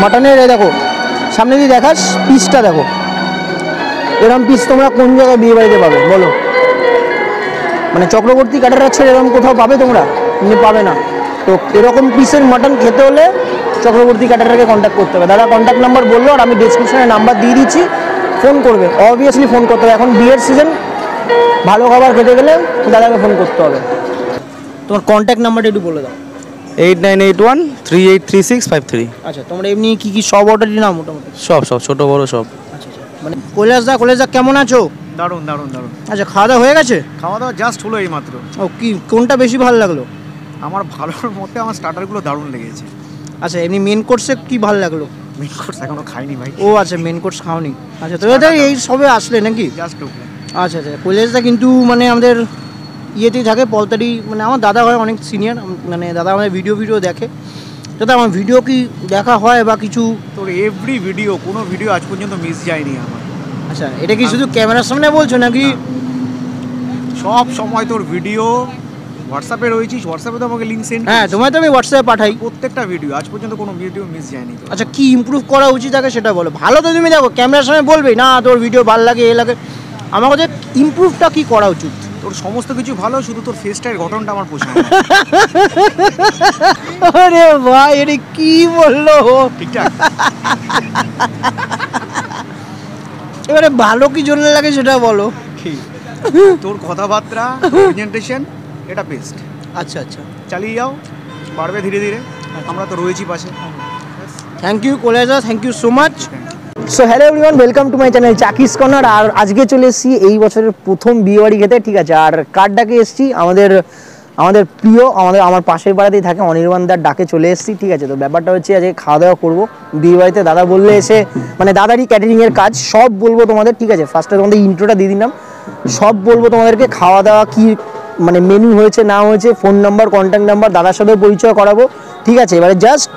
মাটনের দেখো সামনে দিয়ে দেখাস পিসটা দেখো, এরকম পিস তোমরা কোন জায়গায় বিয়ে বাড়িতে পাবে বলো? মানে চক্রবর্তী ক্যাটারার্সের এরকম কোথাও পাবে তোমরা? তুমি পাবে না। তো এরকম পিসের মাটন খেতে হলে চক্রবর্তী ক্যাটারারকে কন্ট্যাক্ট করতে হবে। দাদা কন্ট্যাক্ট নাম্বার বললো, আর আমি ডিসক্রিপশনে নাম্বার দিয়ে দিচ্ছি, ফোন করবে, অবভিয়াসলি ফোন করতে হবে। এখন বিয়ের সিজন, ভালো খাবার খেতে গেলে দাদাকে ফোন করতে হবে। তোমার কন্ট্যাক্ট নাম্বারটা একটু বলে দাও। 8981383653। আচ্ছা, তোমরা এমনি কি কি সব অর্ডারই নাও মোটামুটি? সব ছোট বড় সব। আচ্ছা, মানে কৈলাসদা কেমন আছো? দারুণ দারুণ দারুণ। আচ্ছা, খাওয়া দাওয়া হয়ে গেছে? খাওয়া দাওয়া জাস্ট হলো এই মাত্র। ও, কি কোনটা বেশি ভালো লাগলো? আমার ভালোর মধ্যে আমার স্টার্টারগুলো দারুণ লেগেছে। আচ্ছা, এমনি মেন কোর্সে কি ভালো লাগলো? মেন কোর্স এখনো খাইনি ভাই। ও আচ্ছা, মেন কোর্স খাওনি। আচ্ছা, তো এই সবে আসলে নাকি? Just okay. আচ্ছা, কৈলাসদা কিন্তু মানে আমাদের ইয়েতেই থাকে, পলতারি, মানে আমার দাদা হয় অনেক সিনিয়র, মানে দাদা আমাদের ভিডিও দেখে। দাদা আমার ভিডিও কি দেখা হয় বা কিছু? তোর এভরি ভিডিও, কোনো ভিডিও আজ পর্যন্ত মিস যায়নি আমার। আচ্ছা, এটা কি শুধু ক্যামেরার সামনে বলছো নাকি? সব সময় তোর ভিডিও হোয়াটসঅ্যাপে রয়েছিস, হোয়াটসঅ্যাপে তো আমাকে লিঙ্ক সেন্ড। হ্যাঁ, তোমায় তো আমি হোয়াটসঅ্যাপে পাঠাই প্রত্যেকটা ভিডিও, আজ পর্যন্ত কোনো ভিডিও মিস যায়নি। আচ্ছা, কি ইমপ্রুভ করা উচিত আগে সেটা বলো। ভালো তো তুমি দেখো, ক্যামেরার সামনে বলবেই না তোর ভিডিও ভালো লাগে এ লাগে, আমার কাছে ইমপ্রুভটা কি করা উচিত? তোর সমস্ত কিছু ভালো, শুধু তোর ফেসটার গঠনটা আমার পছন্দ। আরে ভাই, এটা কি বললো? ঠিকঠাক। এবারে ভালো কি জন্য লাগে সেটা বলো। তোর কথাবার্তা, প্রেজেন্টেশন, এটা বেস্ট। আচ্ছা আচ্ছা, চালিয়ে যাও, পারবে ধীরে ধীরে, আমরা তো রয়েছি পাশে। থ্যাংক ইউ কৈলাসদা, thank you so much. So hello everyone, welcome to my channel Chaki's corner. আর আজকে চলে এসেছি এই বছরের প্রথম বিয়েবাড়ি খেতে, ঠিক আছে। আর কার ডাকে এসেছি? আমাদের প্রিয়, আমার পাশের পাড়াতেই থাকে অনির্বাণদার ডাকে চলে এসেছি, ঠিক আছে। তো ব্যাপারটা হচ্ছে আজকে খাওয়া দাওয়া করবো বিয়েবাড়িতে। দাদা বললে এসে, মানে দাদারই ক্যাটারিংয়ের কাজ, সব বলবো তোমাদের, ঠিক আছে। ফার্স্টে তোমাদের ইন্ট্রোটা দিয়ে দিলাম, সব বলবো তোমাদেরকে। খাওয়া দাওয়া কি মানে মেনু হয়েছে না হয়েছে, ফোন নাম্বার, কন্ট্যাক্ট নাম্বার, দাদার সাথেও পরিচয় করাবো, ঠিক আছে। এবারে জাস্ট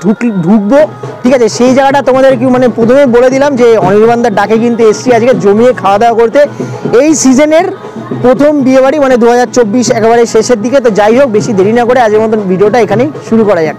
ঢুকবো, ঠিক আছে। সেই জায়গাটা তোমাদের কি মানে প্রথমে বলে দিলাম যে অনির্বাণদার ডাকে কিন্তু এসছি আজকে জমিয়ে খাওয়া দাওয়া করতে। এই সিজনের প্রথম বিয়েবাড়ি, মানে 2024 একেবারে শেষের দিকে। তো যাই হোক, বেশি দেরি না করে আজকের মতন ভিডিওটা এখানেই শুরু করা যাক।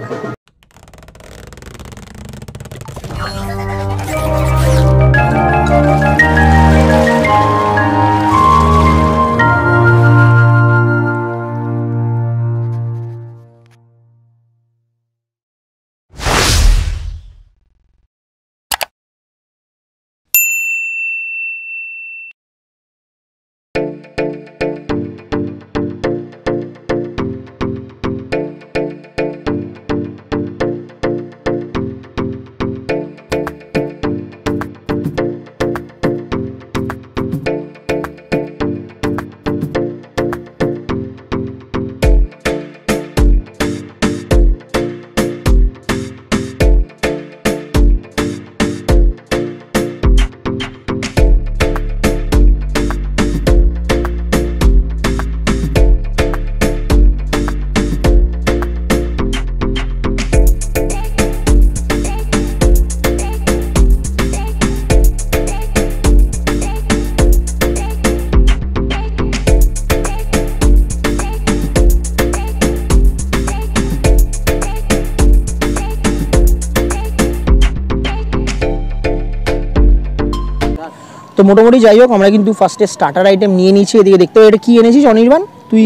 তো মোটামুটি যাই হোক, আমরা কিন্তু ফার্স্টে স্টার্টার আইটেম নিয়ে নিয়েছি। এদিকে দেখতে হবে, এটা কি এনেছিস অনির্বাণ তুই?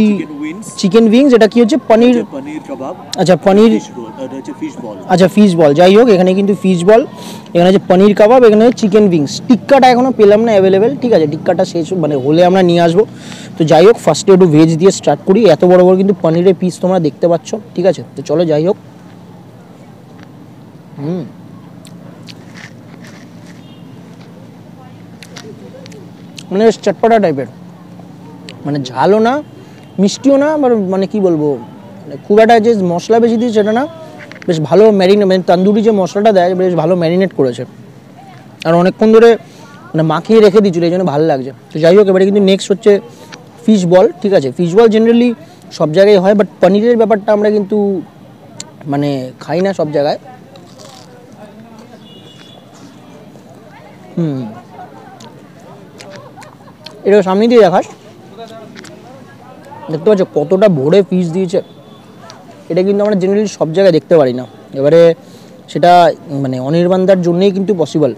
Chicken wings. এটা কি হচ্ছে? পনির কাবাব। আচ্ছা, পনির, আচ্ছা ফিশ বল। যাই হোক, এখানে কিন্তু ফিশ বল, এখানে হচ্ছে পনির কাবাব, এখানে চিকেন উইংস। টিক্কাটা এখনো পেলাম না অ্যাভেলেবেল, ঠিক আছে। টিক্কাটা শেষ মানে হলে আমরা নিয়ে আসবো। তো যাই হোক, ফার্স্টে একটু ভেজ দিয়ে স্টার্ট করি। এত বড় বড় কিন্তু পনিরের পিস তোমরা দেখতে পাচ্ছ, ঠিক আছে। তো চলো যাই হোক। মানে চটপটা টাইপের, মানে ঝালও না মিষ্টিও না, মানে কি বলবো, মানে খুব একটা যে মশলা বেশি দিয়েছে সেটা না, বেশ ভালো ম্যারিনেট, মানে তন্দুরি যে মশলাটা দেয় বেশ ভালো ম্যারিনেট করেছে, আর অনেকক্ষণ ধরে মানে মাখিয়ে রেখে দিয়েছিল, এই জন্য ভালো লাগছে। তো যাই হোক, এবারে কিন্তু নেক্সট হচ্ছে ফিশ বল, ঠিক আছে। ফিশ বল জেনারেলি সব জায়গায় হয়, বাট পনিরের ব্যাপারটা আমরা কিন্তু মানে খাই না সব জায়গায়। এটা সামনে দিয়ে দেখাস, দেখতে পাচ্ছ কতটা ভরে পিস দিয়েছে। এটা কিন্তু আমরা জেনারেলি সব জায়গায় দেখতে পারি না। এবারে সেটা মানে অনির্বাণদার জন্যই কিন্তু পসিবল,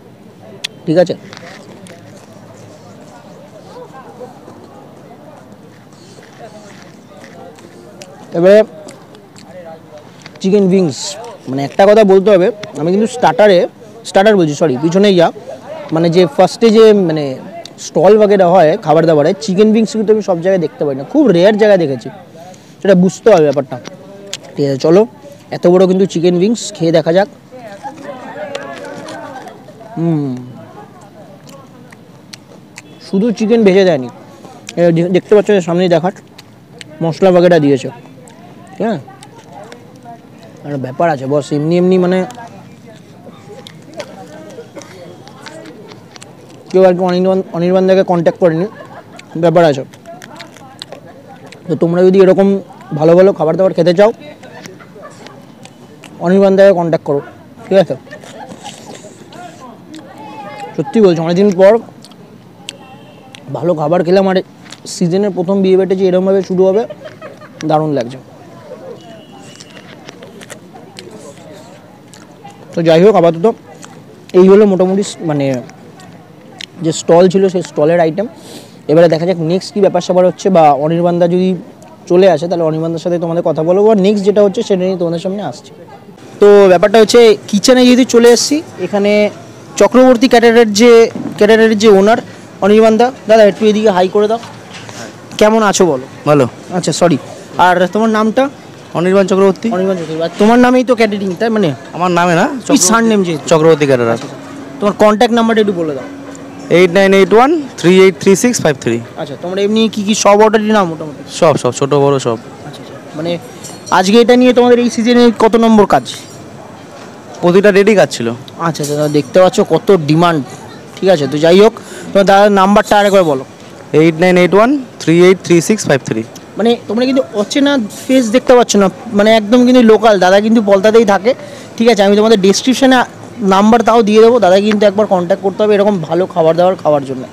ঠিক আছে। এবারে চিকেন উইংস, মানে একটা কথা বলতে হবে, আমি কিন্তু স্টার্টার বলছি সরি, পিছনেই যা মানে যে ফার্স্টে যে মানে স্টল বাগেরা হয় খাবার দাবারে, চিকেন উইংস কিন্তু আমি সব জায়গায় দেখতে পাই না, খুব রেয়ার জায়গায় দেখেছি, সেটা বুঝতে হবে ব্যাপারটা, ঠিক আছে। চলো এত বড় কিন্তু চিকেন উইংস খেয়ে দেখা যাক। শুধু চিকেন ভেজে দেয়নি, দেখতে পাচ্ছ সামনেই দেখার মশলা বাগেরা দিয়েছে, হ্যাঁ। আর ব্যাপার আছে বস, এমনি এমনি মানে কেউ আর কি অনির্বাণদাকে কন্ট্যাক্ট করেনি, ব্যাপার আছে। তো তোমরা যদি এরকম ভালো ভালো খাবার দাবার খেতে চাও অনির্বাণদাকে কন্ট্যাক্ট করো, ঠিক আছে। সত্যি বলছি অনেকদিন পর ভালো খাবার খেলাম, আর সিজনের প্রথম বিয়ে বাড়িটা যে এরকমভাবে শুরু হবে দারুণ লাগছে। তো যাই হোক, আপাতত এই হলো মোটামুটি মানে যে স্টল ছিল সেই স্টলের আইটেম। এবারে দেখা যাক নেক্সট কী ব্যাপার স্যাপার হচ্ছে, বা অনির্বাণদা যদি চলে আসে তাহলে অনির্বাণদার সাথে তোমাদের কথা বলবো, আর নেক্সট যেটা হচ্ছে সেটা নিয়ে তোমাদের সামনে আসছে। তো ব্যাপারটা হচ্ছে কিচেনে যেহেতু চলে এসেছি, এখানে চক্রবর্তী ক্যাটারের যে ওনার অনির্বাণদা, দাদা একটু এদিকে হাই করে দাও। কেমন আছো বলো? ভালো। আচ্ছা সরি, আর তোমার নামটা? অনির্বাণ চক্রবর্তী। অনির্বাণ চক্রবর্তী, আর তোমার নামেই তো ক্যাটারিং, তাই মানে? আমার নামে না, সার নেম যে চক্রবর্তী ক্যাটারার। তোমার কন্ট্যাক্ট নাম্বারটা একটু বলে দাও। 8981383653। আচ্ছা, তোমরা এমনি কি কি সব অর্ডারই নাও মোটামুটি? সব ছোট বড় সব। আচ্ছা, মানে আজকে এটা নিয়ে তোমাদের এই সিজনে কত নম্বর কাজ? প্রতিটা রেডি কাজ ছিল। আচ্ছা, দেখতে পাচ্ছ কত ডিমান্ড, ঠিক আছে। তো যাই হোক, তোমার দাদার নাম্বারটা আরেকবার বলো। 8981383653। মানে তোমরা কিন্তু অচেনা ফেস দেখতে পাচ্ছ না, মানে একদম কিন্তু লোকাল দাদা, কিন্তু পলতাতেই থাকে, ঠিক আছে। আমি তোমাদের ডেসক্রিপশনে নাম্বার তাও দিয়ে দেবো, দাদা কিন্তু একবার কন্ট্যাক্ট করতে হবে এরকম ভালো খাবার দাবার খাওয়ার জন্য।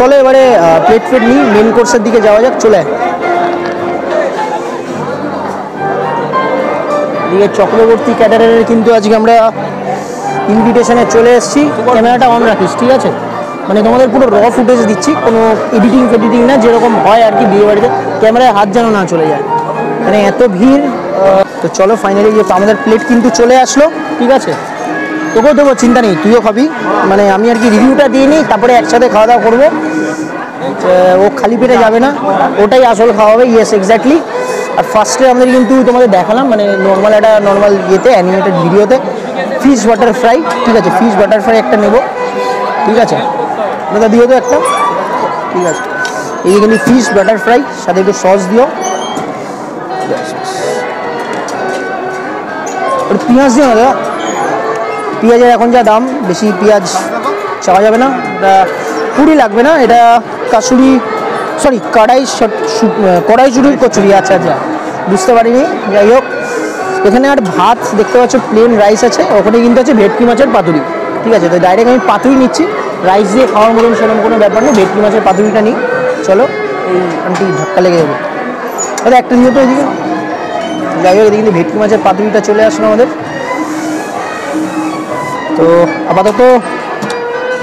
চলো এবারে প্লেট নিই, মেন কোর্সের দিকে যাওয়া যাক, চলে। দিকে চক্রবর্তী ক্যাটারারের কিন্তু আজকে আমরা ইনভিটেশনে চলে এসেছি। ক্যামেরাটা অন রাখিস, ঠিক আছে, মানে তোমাদের পুরো র ফুটেজ দিচ্ছি, কোনো এডিটিং না, যেরকম হয় আর কি বিয়ে বাড়িতে, ক্যামেরায় হাত যেন না চলে যায়, মানে এত ভিড়। তো চলো ফাইনালি যে আমাদের প্লেট কিন্তু চলে আসলো, ঠিক আছে। তোকেও দেবো, চিন্তা নেই, তুইও খাবি, মানে আমি আর কি রিভিউটা দিয়ে নিই, তারপরে একসাথে খাওয়া দাওয়া করবো। ও খালি পেটে যাবে না, ওটাই আসল খাওয়া হবে। Yes exactly. আর ফার্স্টে আমাদের কিন্তু তোমাদের দেখালাম মানে নর্মাল ইয়েতে অ্যানিমেটেড ভিডিওতে ফিশ বাটার ফ্রাই, ঠিক আছে। ফিশ বাটার ফ্রাই একটা নেবো, ঠিক আছে দাদা, দিও তো একটা, ঠিক আছে। এই যে কিন্তু ফিশ বাটার ফ্রাই, সাথে একটু সস দিও, পেঁয়াজ দিও না দাদা, পেঁয়াজের এখন যা দাম, বেশি পেঁয়াজ চাওয়া যাবে না, এটা পুরি লাগবে না, এটা কড়াইশুঁটির কচুরি। আচ্ছা, বুঝতে পারিনি, যাই হোক। এখানে আর ভাত দেখতে পাচ্ছ, প্লেন রাইস আছে, ওখানে কিন্তু আছে ভেটকি মাছের পাতুরি, ঠিক আছে। তো ডাইরেক্ট আমি পাতুরি নিচ্ছি, রাইস দিয়ে খাওয়ার মতন সেরকম কোনো ব্যাপার নেই, ভেটকি মাছের পাতুরিটা নিই। চলো, এই আন্টি ধাক্কা লেগে যাবে, দাদা একটা নিয়ে তো এদিকে। যাই হোক, এদিকে কিন্তু ভেটকি মাছের পাতুরিটা চলে আসলো আমাদের। তো আপাতত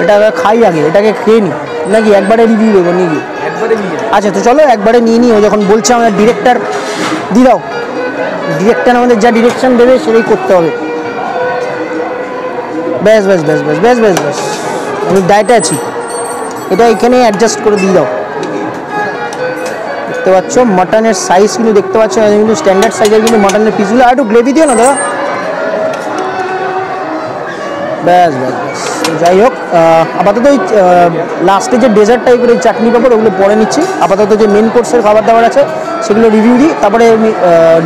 এটা খাই, আগে এটাকে খেয়ে নিই নাকি একবারে রিভিউ দেবো নাকি? আচ্ছা, তো চলো একবারে নিয়ে নিই। ও যখন বলছে আমাদের ডিরেক্টর দিয়ে দাও, ডিরেক্টর আমাদের যা ডিরেকশন দেবে সেটাই করতে হবে। ব্যাস, আমি ডায়েটে আছি, এটা এখানে অ্যাডজাস্ট করে দিয়ে দাও। দেখতে পাচ্ছ মাটনের সাইজ কিন্তু দেখতে পাচ্ছ, কিন্তু স্ট্যান্ডার্ড সাইজের কিন্তু মাটনের পিসগুলো। আর একটু গ্রেভি দিও না দাদা। ব্যাস। যাই হোক, আপাতত ওই লাস্টে যে ডেজার্ট টাইপের এই চাটনি পাপড় ওগুলো পরে নিচ্ছি। আপাতত যে মেন কোর্সের খাবার দাবার আছে সেগুলো রিভিউ দিই, তারপরে আমি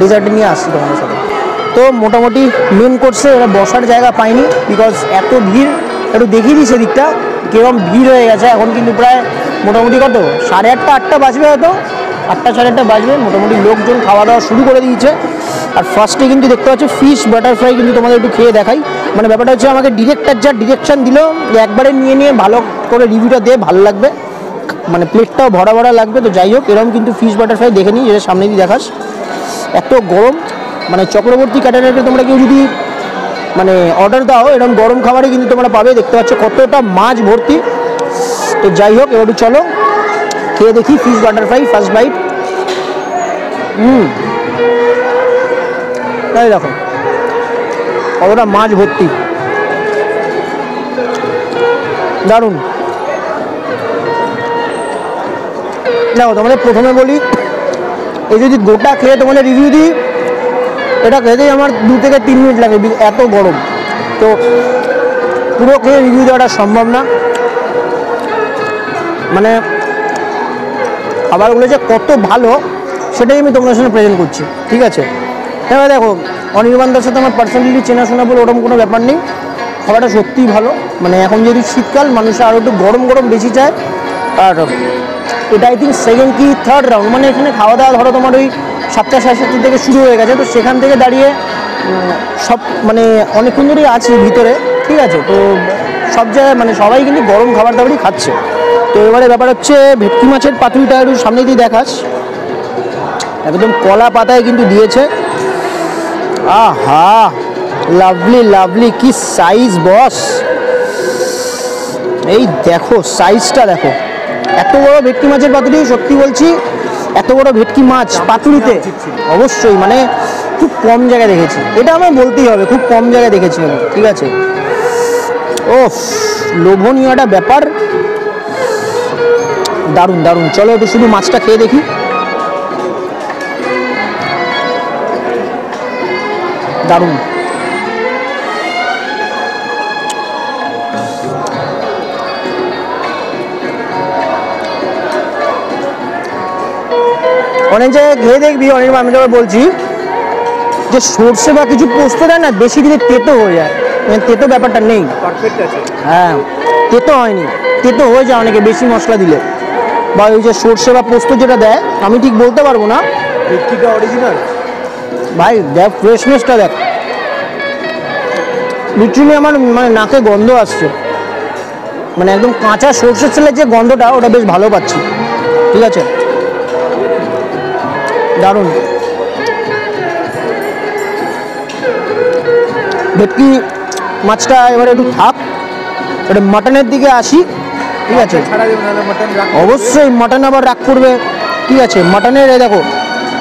ডেজার্টে নিয়ে আসছি তোমাদের সাথে। তো মোটামুটি মেন কোর্সে এরা বসার জায়গা পায়নি, বিকজ এত ভিড়। একটু দেখিয়ে দিই সেদিকটা কীরকম ভিড় হয়ে গেছে। এখন কিন্তু প্রায় মোটামুটি কত 8:30 8টা বাজবে, হয়তো 8টা 8:30 বাজবে। মোটামুটি লোকজন খাওয়া দাওয়া শুরু করে দিয়েছে। আর ফার্স্টে কিন্তু দেখতে পাচ্ছ ফিশ বাটারফ্লাই, কিন্তু তোমাদের একটু খেয়ে দেখাই। মানে ব্যাপারটা হচ্ছে আমাকে ডিরেক্টর যা ডিরেকশান দিল যে একবারে নিয়ে ভালো করে রিভিউটা দে, ভালো লাগবে, মানে প্লেটটাও ভরা ভরা লাগবে। তো যাই হোক, এরকম কিন্তু ফিশ বাটারফ্লাই দেখে নিই, যেটা সামনে দিয়ে দেখাস। এত গরম, মানে চক্রবর্তী ক্যাটারারকে তোমরা কেউ যদি মানে অর্ডার দাও, এরকম গরম খাবারে কিন্তু তোমরা পাবে। দেখতে পাচ্ছ কতটা মাছ ভর্তি। তো যাই হোক, এবার চলো খেয়ে দেখি ফিশ বাটারফ্লাই ফার্স্ট বাইট। তাই দেখো কতটা মাছ ভর্তি, দারুণ। দেখো তোমাদের প্রথমে বলি, এই যদি গোটা খেয়ে তোমাদের রিভিউ দিই, এটা খেতেই আমার 2 থেকে 3 মিনিট লাগে, এত গরম। তো পুরো খেয়ে রিভিউ দেওয়াটা সম্ভব না। মানে খাবারগুলো যে কত ভালো সেটাই আমি তোমাদের সামনে প্রেজেন্ট করছি, ঠিক আছে? এবার দেখো, অনির্বাণ দার সাথে আমার পার্সোনালি চেনাশোনা বলে ওরকম কোনো ব্যাপার নেই। খাবারটা সত্যিই ভালো। মানে এখন যেহেতু শীতকাল, মানুষের আরও একটু গরম গরম বেশি চায়। আর এটা আই থিঙ্ক সেকেন্ড কি থার্ড রাউন্ড, মানে এখানে খাওয়া দাওয়া ধরো তোমার ওই 7টা 7:30 থেকে শুরু হয়ে গেছে। তো সেখান থেকে দাঁড়িয়ে সব মানে অনেকক্ষণ ধরেই আছি ভিতরে, ঠিক আছে? তো সব জায়গায় মানে সবাই কিন্তু গরম খাবার দাবারই খাচ্ছে। তো এবারে ব্যাপার হচ্ছে ভেটকি মাছের পাতুরিটা একটু সামনে দিয়ে দেখাস। একদম কলা পাতায় কিন্তু দিয়েছে। আহা, লাভলি লাভলি, কি সাইজ বস! এই দেখো সাইজটা দেখো, এত বড় ভেটকি মাছের পাতুরি। সত্যি বলছি, এত বড় ভেটকি মাছ পাতুরিতে অবশ্যই মানে খুব কম জায়গায় দেখেছি। এটা আমার বলতেই হবে, খুব কম জায়গায় দেখেছি আমি, ঠিক আছে? ও লোভনীয় একটা ব্যাপার, দারুণ দারুণ। চলো একটু শুধু মাছটা খেয়ে দেখি। দারুণ। অনেক জায়গায় খেয়ে দেখবি, অনেক আমি তবে বলছি যে সর্ষে বা কিছু পোস্ত দেয় না, বেশি দিলে তেতো হয়ে যায়। মানে তেতো ব্যাপারটা নেই, হ্যাঁ তেতো হয়নি, তেতো হয়ে যায় অনেকে বেশি মশলা দিলে। বা ওই যে সর্ষে বা পোস্ত যেটা দেয়, আমি ঠিক বলতে পারবো না। ভেটকিটা অরিজিনাল ভাই, দেখ ফ্রেশনেসটা দেখ, লিটারালি আমার মানে নাকে গন্ধ আসছে। মানে একদম কাঁচা সর্ষের তেলের যে গন্ধটা, ওটা বেশ ভালো পাচ্ছি, ঠিক আছে? দারুণ। ভেটকি মাছটা এবারে একটু থাক, এটা মাটনের দিকে আসি, ঠিক আছে? অবশ্যই মাটন আবার রাগ করবে, ঠিক আছে? মাটনের দেখো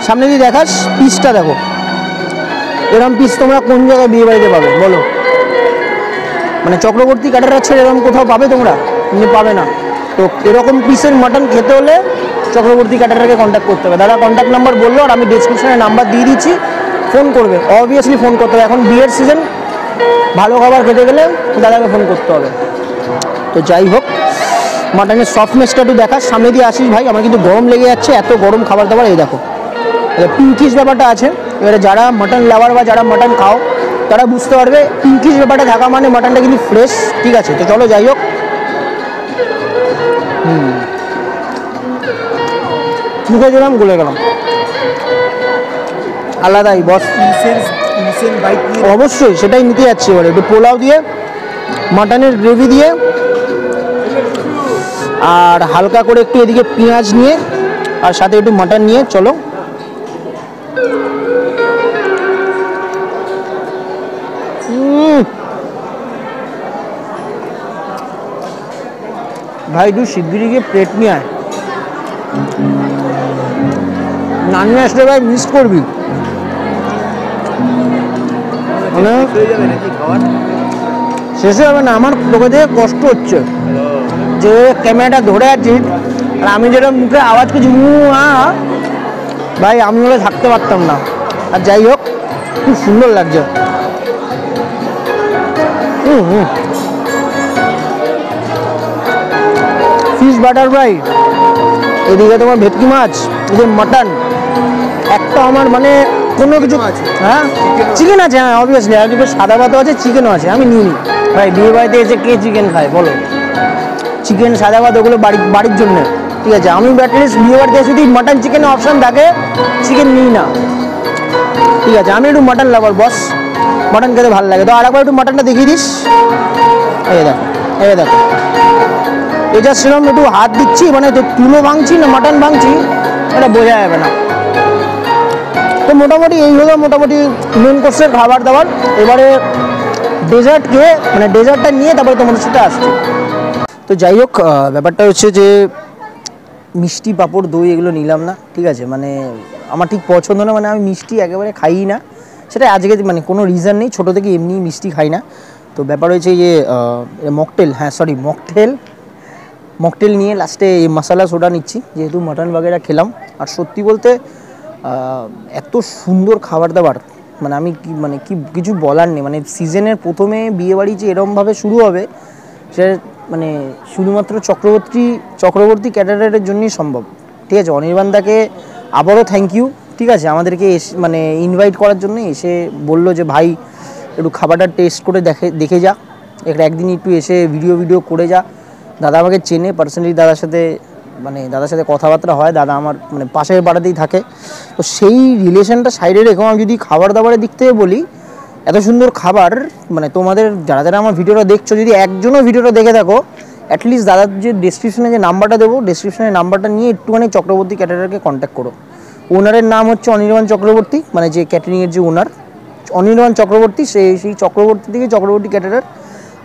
সামনে দিয়ে দেখাস, পিসটা দেখো। এরকম পিস তোমরা কোন জায়গায় বিয়ে বাড়িতে পাবে বলো? মানে চক্রবর্তী ক্যাটারার ছেড়ে এরকম কোথাও পাবে তোমরা? তুমি পাবে না। তো এরকম পিসের মাটন খেতে হলে চক্রবর্তী ক্যাটারারকে কন্ট্যাক্ট করতে হবে। দাদা কন্ট্যাক্ট নাম্বার বললো, আর আমি ডেসক্রিপশনে নাম্বার দিয়ে দিচ্ছি, ফোন করবে, অবভিয়াসলি ফোন করতে হবে। এখন বিয়ের সিজন, ভালো খাবার খেতে গেলে দাদাকে ফোন করতে হবে। তো যাই হোক, মাটনের সফটনেসটা একটু দেখার, সামনে দিয়ে আসিস ভাই। আমার কিন্তু গরম লেগে যাচ্ছে, এত গরম খাবার দাবার। এই দেখো পিঙ্কিশ ব্যাপারটা আছে। এবারে যারা মাটন লাভার বা যারা মাটন খাও, তারা বুঝতে পারবে পিঙ্কিশ ব্যাপারটা থাকা মানে মাটনটা কিন্তু ফ্রেশ, ঠিক আছে? তো চলো যাই হোক, মুখে দিলাম, গলে গেলাম, আলাদাই বস। অবশ্যই সেটাই নিতে যাচ্ছি। এবারে একটু পোলাও দিয়ে, মাটনের গ্রেভি দিয়ে, আর হালকা করে একটু এদিকে পেঁয়াজ নিয়ে, আর সাথে একটু মাটন নিয়ে। চলো ভাই, তুই শিগগিরি গিয়ে প্লেট নিয়ে আয়, না নিয়ে আসলে ভাই মিস করবি। মানে শেষে হবে না, আমার তোকে দিয়ে কষ্ট হচ্ছে যে ক্যামেরাটা ধরে আছি, আর আমি যেটা মুখে আওয়াজ করছি ভাই, আমি ওরা থাকতে পারতাম না। আর যাই হোক, খুব সুন্দর লাগছে। ফিশ বাটারফ্লাই, এদিকে তোমার ভেটকি মাছ, এদিকে মাটন, একটা আমার মানে কোনো কিছু হ্যাঁ চিকেন আছে, হ্যাঁ অবভিয়াসলি, আর কিছু সাদা ভাতও আছে, চিকেনও আছে, আমি নিইনি ভাই। বিয়ে বাড়িতে এসে কে চিকেন খায় বলো? চিকেন সাদা ভাত ওগুলো বাড়ির জন্য, ঠিক আছে। আমি অ্যাটলিস্ট বিয়ে বাড়িতে যদি মাটন চিকেনের অপশান থাকে চিকেন নিই না, ঠিক আছে। আমি একটু মাটন লাভার বস, মাটন খেতে ভালো লাগে। তো আরেকবার একটু মাটনটা দেখিয়ে দিস। এই দেখো, এই দেখো, এটা সেরকম একটু হাত দিচ্ছি, মানে তো তুলো ভাঙছি না মাটন ভাঙছি এটা বোঝা যাবে না। তো মোটামুটি এই হলো মোটামুটি মেন কোর্সের খাবার দাবার। এবারে ডেজার্ট খেয়ে, মানে ডেজার্টটা নিয়ে তারপরে তোমাদের সাথে আসছি। তো যাই হোক, ব্যাপারটা হচ্ছে যে মিষ্টি পাঁপড় দই এগুলো নিলাম না, ঠিক আছে। মানে আমার ঠিক পছন্দ না, মানে আমি মিষ্টি একেবারে খাই না, সেটা আজকে মানে কোনো রিজন নেই, ছোটো থেকে এমনি মিষ্টি খাই না। তো ব্যাপার হয়েছে যে মকটেল, হ্যাঁ সরি মকটেল নিয়ে লাস্টে এই মশলা সোডা নিচ্ছি, যেহেতু মাটন বাগেরা খেলাম। আর সত্যি বলতে এত সুন্দর খাবার দাবার, মানে আমি কিছু বলার নেই। মানে সিজনের প্রথমে বিয়েবাড়ি যে এরমভাবে শুরু হবে সে মানে শুধুমাত্র চক্রবর্তী ক্যাটারারের জন্যই সম্ভব, ঠিক আছে। অনির্বাণদাকে আবারও থ্যাংক ইউ, ঠিক আছে, আমাদেরকে মানে ইনভাইট করার জন্য এসে বললো যে ভাই একটু খাবারটা টেস্ট করে দেখে যা, একদিন একটু এসে ভিডিও করে যা। দাদা আমাকে চেনে পার্সোনালি, দাদার সাথে কথাবার্তা হয়, দাদা আমার মানে পাশের পাড়াতেই থাকে। তো সেই রিলেশনটা সাইডে রেখে আমি যদি খাবার দাবারের দিক থেকে বলি, এত সুন্দর খাবার, মানে তোমাদের যারা আমার ভিডিওটা দেখছো যদি একজনও ভিডিওটা দেখে থাকো, অ্যাটলিস্ট দাদার যে ডেসক্রিপশনে যে নাম্বারটা দেবো, ডেসক্রিপশনের নাম্বারটা নিয়ে একটুখানি চক্রবর্তী ক্যাটারারকে কন্ট্যাক্ট করো। ওনারের নাম হচ্ছে অনির্বাণ চক্রবর্তী, মানে যে ক্যাটারিংয়ের যে ওনার অনির্বাণ চক্রবর্তী, সেই চক্রবর্তী থেকে চক্রবর্তী ক্যাটারার।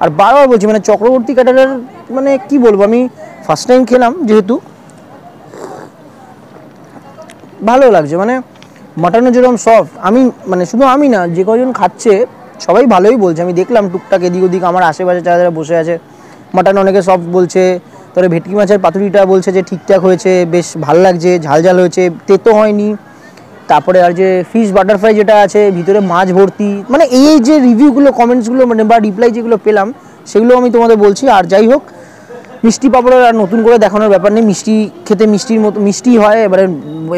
আর বারবার বলছি মানে চক্রবর্তী ক্যাটারার, মানে কি বলবো, আমি ফার্স্ট টাইম খেলাম যেহেতু ভালো লাগছে। মানে মাটনও যেরকম সফট, আমি মানে শুধু আমি না, যে কজন খাচ্ছে সবাই ভালোই বলছে। আমি দেখলাম টুকটাক এদিক ওদিক আমার আশেপাশে যারা বসে আছে, মাটন অনেকে সফট বলছে, তারপরে ভেটকি মাছের পাতুরিটা বলছে যে ঠিকঠাক হয়েছে, বেশ ভালো লাগছে, ঝাল হয়েছে, তেতো হয়নি। তারপরে আর যে ফিশ বাটারফ্রাই যেটা আছে ভিতরে মাছ ভর্তি, মানে এই যে রিভিউগুলো কমেন্টসগুলো মানে বা রিপ্লাই যেগুলো পেলাম সেগুলো আমি তোমাদের বলছি। আর যাই হোক, মিষ্টি পাঁপড়ের আর নতুন করে দেখানোর ব্যাপার নেই, মিষ্টি খেতে মিষ্টির মতো মিষ্টি হয়।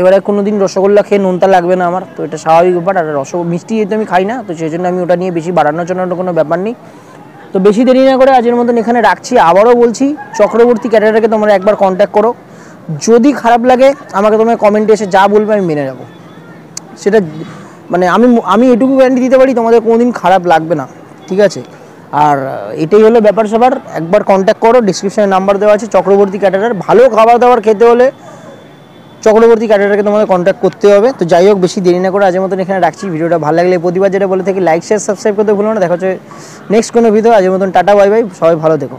এবারে কোনো দিন রসগোল্লা খেয়ে নোনতা লাগবে না আমার, তো এটা স্বাভাবিক ব্যাপার। আর মিষ্টি যেহেতু আমি খাই না, তো সেই জন্য আমি ওটা নিয়ে বেশি বাড়ানোর জন্য কোনো ব্যাপার নেই। তো বেশি দেরি না করে আজকের মতন এখানে রাখছি। আবারও বলছি, চক্রবর্তী ক্যাটারারকে তোমরা একবার কন্ট্যাক্ট করো। যদি খারাপ লাগে আমাকে তোমরা কমেন্টে এসে যা বলবে আমি মেনে নেবো, সেটা মানে আমি এটুকু গ্যারান্টি দিতে পারি তোমাদের কোনোদিন খারাপ লাগবে না, ঠিক আছে। আর এটাই হলো ব্যাপার স্যাপার, একবার কন্ট্যাক্ট করো, ডিসক্রিপশনে নাম্বার দেওয়া আছে। চক্রবর্তী ক্যাটারার, ভালো খাবার দাবার খেতে হলে চক্রবর্তী ক্যাটারারকে তোমাদের কন্ট্যাক্ট করতে হবে। তো যাই হোক, বেশি দেরি না করে আজকের মতন এখানে রাখছি। ভিডিওটা ভালো লাগলে প্রতিবার যেটা বলে থাকি লাইক শেয়ার সাবস্ক্রাইব করতে ভুলো না। দেখা হচ্ছে নেক্সট কোনো ভিডিও। আজকের মতন টাটা বাই বাই, সবাই ভালো থেকো।